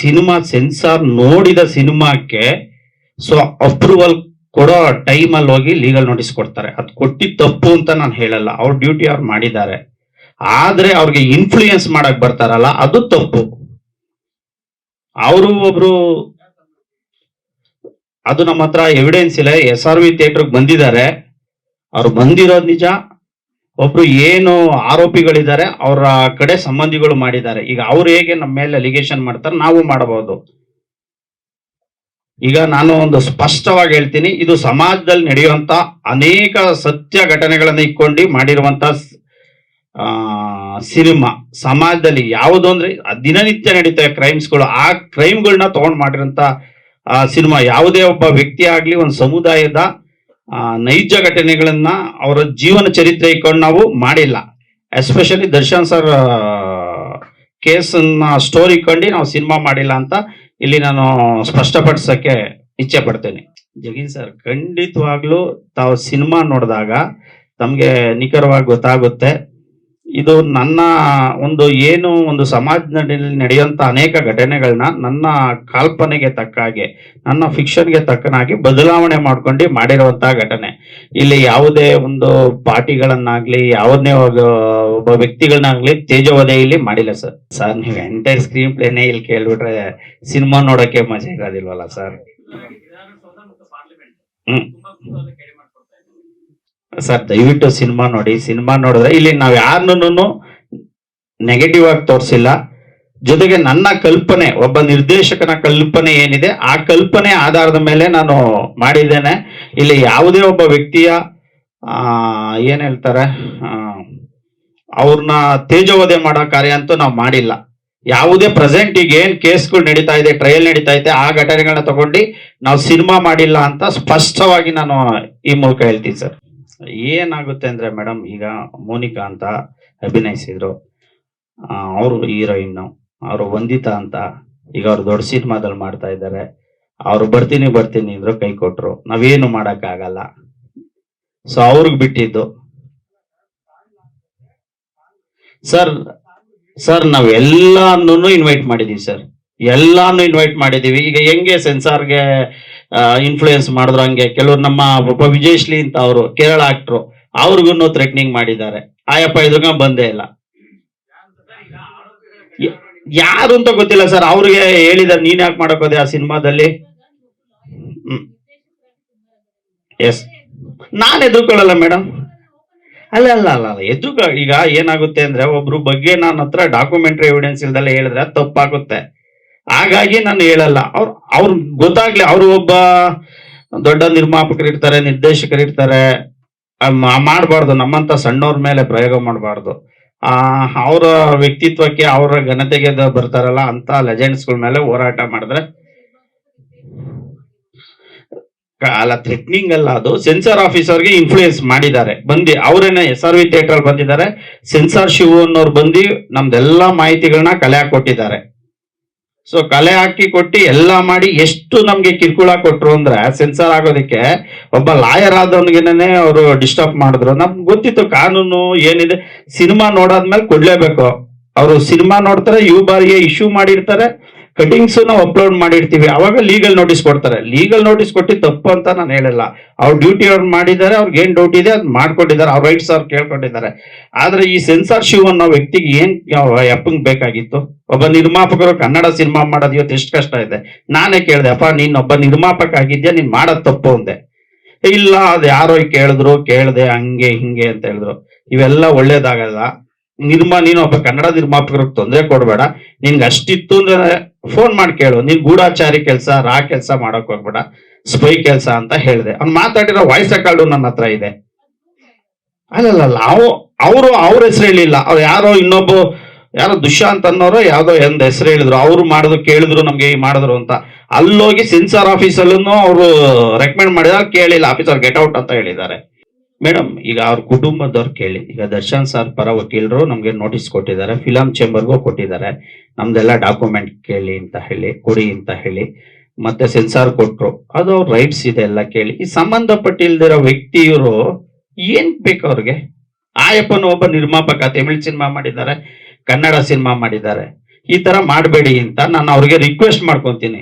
Cinema sensor ನೋಡಿದ ಸಿನಿಮಾಕ್ಕೆ so approval ಕೊಡೋ ಟೈಮಲ್ಲಿ ಹೋಗಿ ಲೀಗಲ್ ನೋಟಿಸ್ ಕೊಡ್ತಾರೆ. ಅದು ಕೊಟ್ಟಿದ್ದು ತಪ್ಪು ಅಂತ ನಾನು ಹೇಳಲ್ಲ, ಅವ್ರ ಡ್ಯೂಟಿ ಅವ್ರು ಮಾಡಿದ್ದಾರೆ. ಆದ್ರೆ ಅವ್ರಿಗೆ ಇನ್ಫ್ಲೂಯೆನ್ಸ್ ಮಾಡಕ್ ಬರ್ತಾರಲ್ಲ ಅದು ತಪ್ಪು. ಅವರು ಒಬ್ರು, ಅದು ನಮ್ಮ ಹತ್ರ ಎವಿಡೆನ್ಸ್ ಇಲ್ಲ, SRV ಥಿಯೇಟರ್ಗೆ ಬಂದಿದ್ದಾರೆ, ಅವ್ರು ಬಂದಿರೋದು ನಿಜ. ಒಬ್ರು ಏನು ಆರೋಪಿಗಳಿದ್ದಾರೆ ಅವರ ಕಡೆ ಸಂಬಂಧಿಗಳು ಮಾಡಿದ್ದಾರೆ. ಈಗ ಅವ್ರು ಹೇಗೆ ನಮ್ಮ ಮೇಲೆ ಅಲಿಗೇಷನ್ ಮಾಡ್ತಾರೆ ನಾವು ಮಾಡಬಹುದು. ಈಗ ನಾನು ಒಂದು ಸ್ಪಷ್ಟವಾಗಿ ಹೇಳ್ತೀನಿ, ಇದು ಸಮಾಜದಲ್ಲಿ ನಡೆಯುವಂತ ಅನೇಕ ಸತ್ಯ ಘಟನೆಗಳನ್ನ ಇಟ್ಕೊಂಡು ಮಾಡಿರುವಂತ ಸಿನಿಮಾ. ಸಮಾಜದಲ್ಲಿ ಯಾವುದು ಅಂದ್ರೆ ದಿನನಿತ್ಯ ನಡೀತವೆ ಕ್ರೈಮ್ಸ್ಗಳು, ಆ ಕ್ರೈಮ್ಗಳನ್ನ ತಗೊಂಡ್ ಮಾಡಿರೋಂತ ಸಿನಿಮಾ. ಯಾವುದೇ ಒಬ್ಬ ವ್ಯಕ್ತಿ ಆಗ್ಲಿ ಒಂದು ಸಮುದಾಯದ ನೈಜ ಘಟನೆಗಳನ್ನ ಅವರ ಜೀವನ ಚರಿತ್ರೆ ಇಟ್ಕೊಂಡು ನಾವು ಮಾಡಿಲ್ಲ. ಎಸ್ಪೆಷಲಿ ದರ್ಶನ್ ಸರ್ ಕೇಸನ್ನ ಸ್ಟೋರಿ ಇಟ್ಕೊಂಡು ನಾವು ಸಿನಿಮಾ ಮಾಡಿಲ್ಲ ಅಂತ ಇಲ್ಲಿ ನಾನು ಸ್ಪಷ್ಟಪಡಿಸಕ್ಕೆ ಇಚ್ಛೆ ಪಡ್ತೇನೆ. ಜಗೀನ್ ಸರ್, ಖಂಡಿತವಾಗ್ಲೂ ತಾವು ಸಿನಿಮಾ ನೋಡಿದಾಗ ತಮ್ಗೆ ನಿಖರವಾಗಿ ಗೊತ್ತಾಗುತ್ತೆ. ಇದು ನನ್ನ ಒಂದು ಸಮಾಜದಲ್ಲಿ ನಡೆಯುವಂತ ಅನೇಕ ಘಟನೆಗಳನ್ನ ನನ್ನ ಕಾಲ್ಪನೆಗೆ ತಕ್ಕ ಹಾಗೆ, ನನ್ನ ಫಿಕ್ಷನ್ಗೆ ತಕ್ಕನಾಗಿ ಬದಲಾವಣೆ ಮಾಡ್ಕೊಂಡು ಮಾಡಿರುವಂತಹ ಘಟನೆ. ಇಲ್ಲಿ ಯಾವುದೇ ಒಂದು ಪಾರ್ಟಿಗಳನ್ನಾಗ್ಲಿ ಯಾವುದನ್ನೇ ಒಬ್ಬ ವ್ಯಕ್ತಿಗಳನ್ನಾಗ್ಲಿ ತೇಜೋವಧೆ ಇಲ್ಲಿ ಮಾಡಿಲ್ಲ ಸರ್. ಸರ್, ನೀವು ಎಂಟೈರ್ ಸ್ಕ್ರೀನ್ ಪ್ಲೇನೇ ಇಲ್ಲಿ ಕೇಳ್ಬಿಟ್ರೆ ಸಿನಿಮಾ ನೋಡಕ್ಕೆ ಮಜಾ ಇರೋದಿಲ್ವಲ್ಲ ಸರ್. ಸರ್, ದಯವಿಟ್ಟು ಸಿನಿಮಾ ನೋಡಿ. ಸಿನಿಮಾ ನೋಡಿದ್ರೆ ಇಲ್ಲಿ ನಾವ್ ಯಾರನ್ನೂ ನೆಗೆಟಿವ್ ಆಗಿ ತೋರಿಸಿಲ್ಲ. ಜೊತೆಗೆ ನನ್ನ ಕಲ್ಪನೆ, ಒಬ್ಬ ನಿರ್ದೇಶಕನ ಕಲ್ಪನೆ ಏನಿದೆ ಆ ಕಲ್ಪನೆ ಆಧಾರದ ಮೇಲೆ ನಾನು ಮಾಡಿದ್ದೇನೆ. ಇಲ್ಲಿ ಯಾವುದೇ ಒಬ್ಬ ವ್ಯಕ್ತಿಯ ಏನ್ ಹೇಳ್ತಾರೆ ಅವ್ರನ್ನ ತೇಜೋವಧೆ ಮಾಡೋ ಕಾರ್ಯ ಅಂತೂ ನಾವು ಮಾಡಿಲ್ಲ. ಯಾವುದೇ ಪ್ರೆಸೆಂಟ್ ಈಗ ಏನ್ ಕೇಸ್ಗಳು ನಡೀತಾ ಇದೆ, ಟ್ರಯಲ್ ನಡೀತಾ ಇದೆ, ಆ ಘಟನೆಗಳನ್ನ ತಗೊಂಡು ನಾವು ಸಿನಿಮಾ ಮಾಡಿಲ್ಲ ಅಂತ ಸ್ಪಷ್ಟವಾಗಿ ನಾನು ಈ ಮೂಲಕ ಹೇಳ್ತೀನಿ ಸರ್. ಏನಾಗುತ್ತೆ ಅಂದ್ರೆ ಮೇಡಮ್, ಈಗ ಮೋನಿಕಾ ಅಂತ ಅಭಿನಯಿಸಿದ್ರು, ಅವರು ಹೀರೋಯಿನ್, ಅವರು ವಂದಿತಾ ಅಂತ ಈಗ ಅವ್ರು ದೊಡ್ಡ ಸಿನಿಮಾದಲ್ಲಿ ಮಾಡ್ತಾ ಇದ್ದಾರೆ. ಅವ್ರು ಬರ್ತೀನಿ ಅಂದ್ರು, ಕೈ ಕೊಟ್ರು, ನಾವೇನು ಮಾಡಕ್ ಆಗಲ್ಲ. ಸೊ ಅವ್ರಿಗೆ ಬಿಟ್ಟಿದ್ದು ಸರ್ ನಾವೆಲ್ಲಾನು ಇನ್ವೈಟ್ ಮಾಡಿದೀವಿ ಸರ್, ಎಲ್ಲಾನು ಇನ್ವೈಟ್ ಮಾಡಿದೀವಿ. ಈಗ ಹೆಂಗೆ ಸೆನ್ಸಾರ್ಗೆ ಇನ್ಫ್ಲೂಯೆನ್ಸ್ ಮಾಡಿದ್ರು ಹಂಗೆ ಕೆಲವ್ರು ನಮ್ಮ ಒಬ್ಬ ವಿಜಯಶ್ರೀ ಅಂತ ಅವರು ಕೇರಳ ಆಕ್ಟ್ರು, ಅವ್ರಿಗೂ ಥ್ರೆಟ್ನಿಂಗ್ ಮಾಡಿದ್ದಾರೆ. ಆಯಪ್ಪ ಇದ್ರಾಗ ಬಂದೇ ಇಲ್ಲ. ಯಾರು ಅಂತ ಗೊತ್ತಿಲ್ಲ ಸರ್, ಅವ್ರಿಗೆ ಹೇಳಿದಾರೆ ನೀನ್ ಯಾಕೆ ಮಾಡಕ್ ಹೋದೆ ಆ ಸಿನಿಮಾದಲ್ಲಿ. ಎಸ್, ನಾನ್ ಎದುರ್ಕೊಳ್ಳಲ್ಲ ಮೇಡಮ್. ಅಲ್ಲ ಈಗ ಏನಾಗುತ್ತೆ ಅಂದ್ರೆ ಒಬ್ರು ಬಗ್ಗೆ ನನ್ನ ಹತ್ರ ಡಾಕ್ಯುಮೆಂಟರಿ ಎವಿಡೆನ್ಸ್ ಇಲ್ದಲ್ಲ ಹೇಳಿದ್ರೆ ತಪ್ಪಾಗುತ್ತೆ. ಹಾಗಾಗಿ ನಾನು ಹೇಳಲ್ಲ. ಅವ್ರು ಗೊತ್ತಾಗ್ಲಿ, ಅವರು ಒಬ್ಬ ದೊಡ್ಡ ನಿರ್ಮಾಪಕರು ಇರ್ತಾರೆ, ನಿರ್ದೇಶಕರು ಇರ್ತಾರೆ, ಮಾಡಬಾರ್ದು. ನಮ್ಮಂತ ಸಣ್ಣವ್ರ ಮೇಲೆ ಪ್ರಯೋಗ ಮಾಡಬಾರ್ದು. ಅವರ ವ್ಯಕ್ತಿತ್ವಕ್ಕೆ ಅವರ ಘನತೆಗೆ ಬರ್ತಾರಲ್ಲ ಅಂತ ಲೆಜೆಂಡ್ಸ್ಗಳ ಮೇಲೆ ಹೋರಾಟ ಮಾಡಿದ್ರೆ ಅಲ್ಲ, ಥ್ರೆಟ್ನಿಂಗ್ ಅಲ್ಲ, ಅದು ಸೆನ್ಸಾರ್ ಆಫೀಸರ್ಗೆ ಇನ್ಫ್ಲೂಯೆನ್ಸ್ ಮಾಡಿದ್ದಾರೆ. ಅವರೇನೆ SRV ಥಿಯೇಟರ್ ಬಂದಿದ್ದಾರೆ, ಸೆನ್ಸಾರ್ ಶಿವು ಅನ್ನೋರು ಬಂದು ನಮ್ದೆಲ್ಲಾ ಮಾಹಿತಿಗಳನ್ನ ಕಲೆ ಹಾಕೊಟ್ಟಿದ್ದಾರೆ. ಸೊ ಕಲೆ ಹಾಕಿ ಕೊಟ್ಟು ಎಲ್ಲ ಮಾಡಿ ಎಷ್ಟು ನಮ್ಗೆ ಕಿರುಕುಳ ಕೊಟ್ರು ಅಂದ್ರೆ ಸೆನ್ಸಾರ್ ಆಗೋದಕ್ಕೆ ಒಬ್ಬ ಲಾಯರ್ ಆದವನಿಗೆನೇ ಅವರು ಡಿಸ್ಟರ್ಬ್ ಮಾಡಿದ್ರು. ನಮ್ಗೆ ಗೊತ್ತಿತ್ತು ಕಾನೂನು ಏನಿದೆ, ಸಿನಿಮಾ ನೋಡಾದ್ಮೇಲೆ ಕೊಡ್ಲೇಬೇಕು. ಅವರು ಸಿನಿಮಾ ನೋಡ್ತಾರೆ, ಬಾರಿಗೆ ಇಶ್ಯೂ ಮಾಡಿರ್ತಾರೆ, ಕಟಿಂಗ್ಸ್ ನಾವು ಅಪ್ಲೋಡ್ ಮಾಡಿರ್ತೀವಿ, ಅವಾಗ ಲೀಗಲ್ ನೋಟಿಸ್ ಕೊಡ್ತಾರೆ. ಲೀಗಲ್ ನೋಟಿಸ್ ಕೊಟ್ಟು ತಪ್ಪು ಅಂತ ನಾನು ಹೇಳಲ್ಲ, ಅವ್ರ ಡ್ಯೂಟಿ ಅವ್ರು ಮಾಡಿದ್ದಾರೆ, ಅವ್ರಿಗೆ ಏನ್ ಡೌಟ್ ಇದೆ ಅದು ಮಾಡ್ಕೊಂಡಿದ್ದಾರೆ, ಅವ್ರ ರೈಟ್ಸ್ ಅವ್ರು ಕೇಳ್ಕೊಂಡಿದ್ದಾರೆ. ಆದ್ರೆ ಈ ಸೆನ್ಸಾರ್ ಶಿವ್ ಅನ್ನೋ ವ್ಯಕ್ತಿಗೆ ಏನ್ ಎಪ್ಪಂಗ್ ಬೇಕಾಗಿತ್ತು? ಒಬ್ಬ ನಿರ್ಮಾಪಕರು ಕನ್ನಡ ಸಿನಿಮಾ ಮಾಡೋದು ಇವತ್ತು ಎಷ್ಟು ಕಷ್ಟ ಇದೆ. ನಾನೇ ಕೇಳ್ದೆ, ಅಪ್ಪ ನೀನ್ ಒಬ್ಬ ನಿರ್ಮಾಪಕ ಆಗಿದ್ಯಾ, ನೀನ್ ಮಾಡೋದ್ ತಪ್ಪು ಅಂದೆ. ಇಲ್ಲ, ಅದು ಯಾರೋ ಕೇಳ್ದೆ ಹಂಗೆ ಹಿಂಗೆ ಅಂತ ಹೇಳಿದ್ರು. ಇವೆಲ್ಲ ಒಳ್ಳೇದಾಗಲ್ಲ. ನೀನು ಒಬ್ಬ ಕನ್ನಡ ನಿರ್ಮಾಪಕರಿಗೆ ತೊಂದರೆ ಕೊಡ್ಬೇಡ, ನಿನ್ಗೆ ಅಷ್ಟಿತ್ತು ಅಂದ್ರೆ ಫೋನ್ ಮಾಡಿ ಕೇಳು, ನೀನ್ ಗೂಢಾಚಾರಿ ಕೆಲಸ ಕೆಲಸ ಮಾಡಕ್ ಹೋಗ್ಬೇಡ, ಸ್ಪೈ ಕೆಲಸ ಅಂತ ಹೇಳಿದೆ. ಅವ್ನು ಮಾತಾಡಿರೋ ವಾಯ್ಸ್ ರೆಕಾರ್ಡು ನನ್ನ ಹತ್ರ ಇದೆ. ಅಲ್ಲಲ್ಲ, ಅವ್ರ ಹೆಸರು ಹೇಳಿಲ್ಲ, ಅವ್ರು ಯಾರೋ ದುಷ್ಯಾಂತ್ ಅನ್ನೋರು ಯಾವ್ದೋ ಒಂದು ಹೆಸರು ಹೇಳಿದ್ರು, ಅವ್ರು ಮಾಡಿದ್ರು, ಕೇಳಿದ್ರು ನಮ್ಗೆ ಮಾಡಿದ್ರು ಅಂತ. ಅಲ್ಲೋಗಿ ಸೆನ್ಸಾರ್ ಆಫೀಸಲ್ಲೂ ಅವರು ರೆಕಮೆಂಡ್ ಮಾಡಿದಾಗ ಕೇಳಿಲ್ಲ, ಆಫೀಸರ್ ಗೆಟ್ ಔಟ್ ಅಂತ ಹೇಳಿದ್ದಾರೆ. ಮೇಡಮ್, ಈಗ ಅವ್ರ ಕುಟುಂಬದವ್ರು ಕೇಳಿ, ಈಗ ದರ್ಶನ್ ಸರ್ ಪರ ವಕೀಲರು ನಮ್ಗೆ ನೋಟಿಸ್ ಕೊಟ್ಟಿದ್ದಾರೆ, ಫಿಲಂ ಚೇಂಬರ್ಗೂ ಕೊಟ್ಟಿದ್ದಾರೆ, ನಮ್ದೆಲ್ಲ ಡಾಕ್ಯುಮೆಂಟ್ ಕೇಳಿ ಅಂತ ಹೇಳಿ, ಕೊಡಿ ಅಂತ ಹೇಳಿ, ಮತ್ತೆ ಸೆನ್ಸಾರ್ ಕೊಟ್ರು, ಅದು ಅವ್ರ ರೈಟ್ಸ್ ಇದೆ, ಎಲ್ಲ ಕೇಳಿ. ಈ ಸಂಬಂಧಪಟ್ಟಿಲ್ದಿರೋ ವ್ಯಕ್ತಿಯವರು ಏನ್ ಬೇಕು ಅವ್ರಿಗೆ? ಆಯಪ್ಪನ ಒಬ್ಬ ನಿರ್ಮಾಪಕ, ತಮಿಳ್ ಸಿನಿಮಾ ಮಾಡಿದ್ದಾರೆ, ಕನ್ನಡ ಸಿನಿಮಾ ಮಾಡಿದ್ದಾರೆ. ಈ ತರ ಮಾಡಬೇಡಿ ಅಂತ ನಾನು ಅವ್ರಿಗೆ ರಿಕ್ವೆಸ್ಟ್ ಮಾಡ್ಕೊಂತೀನಿ.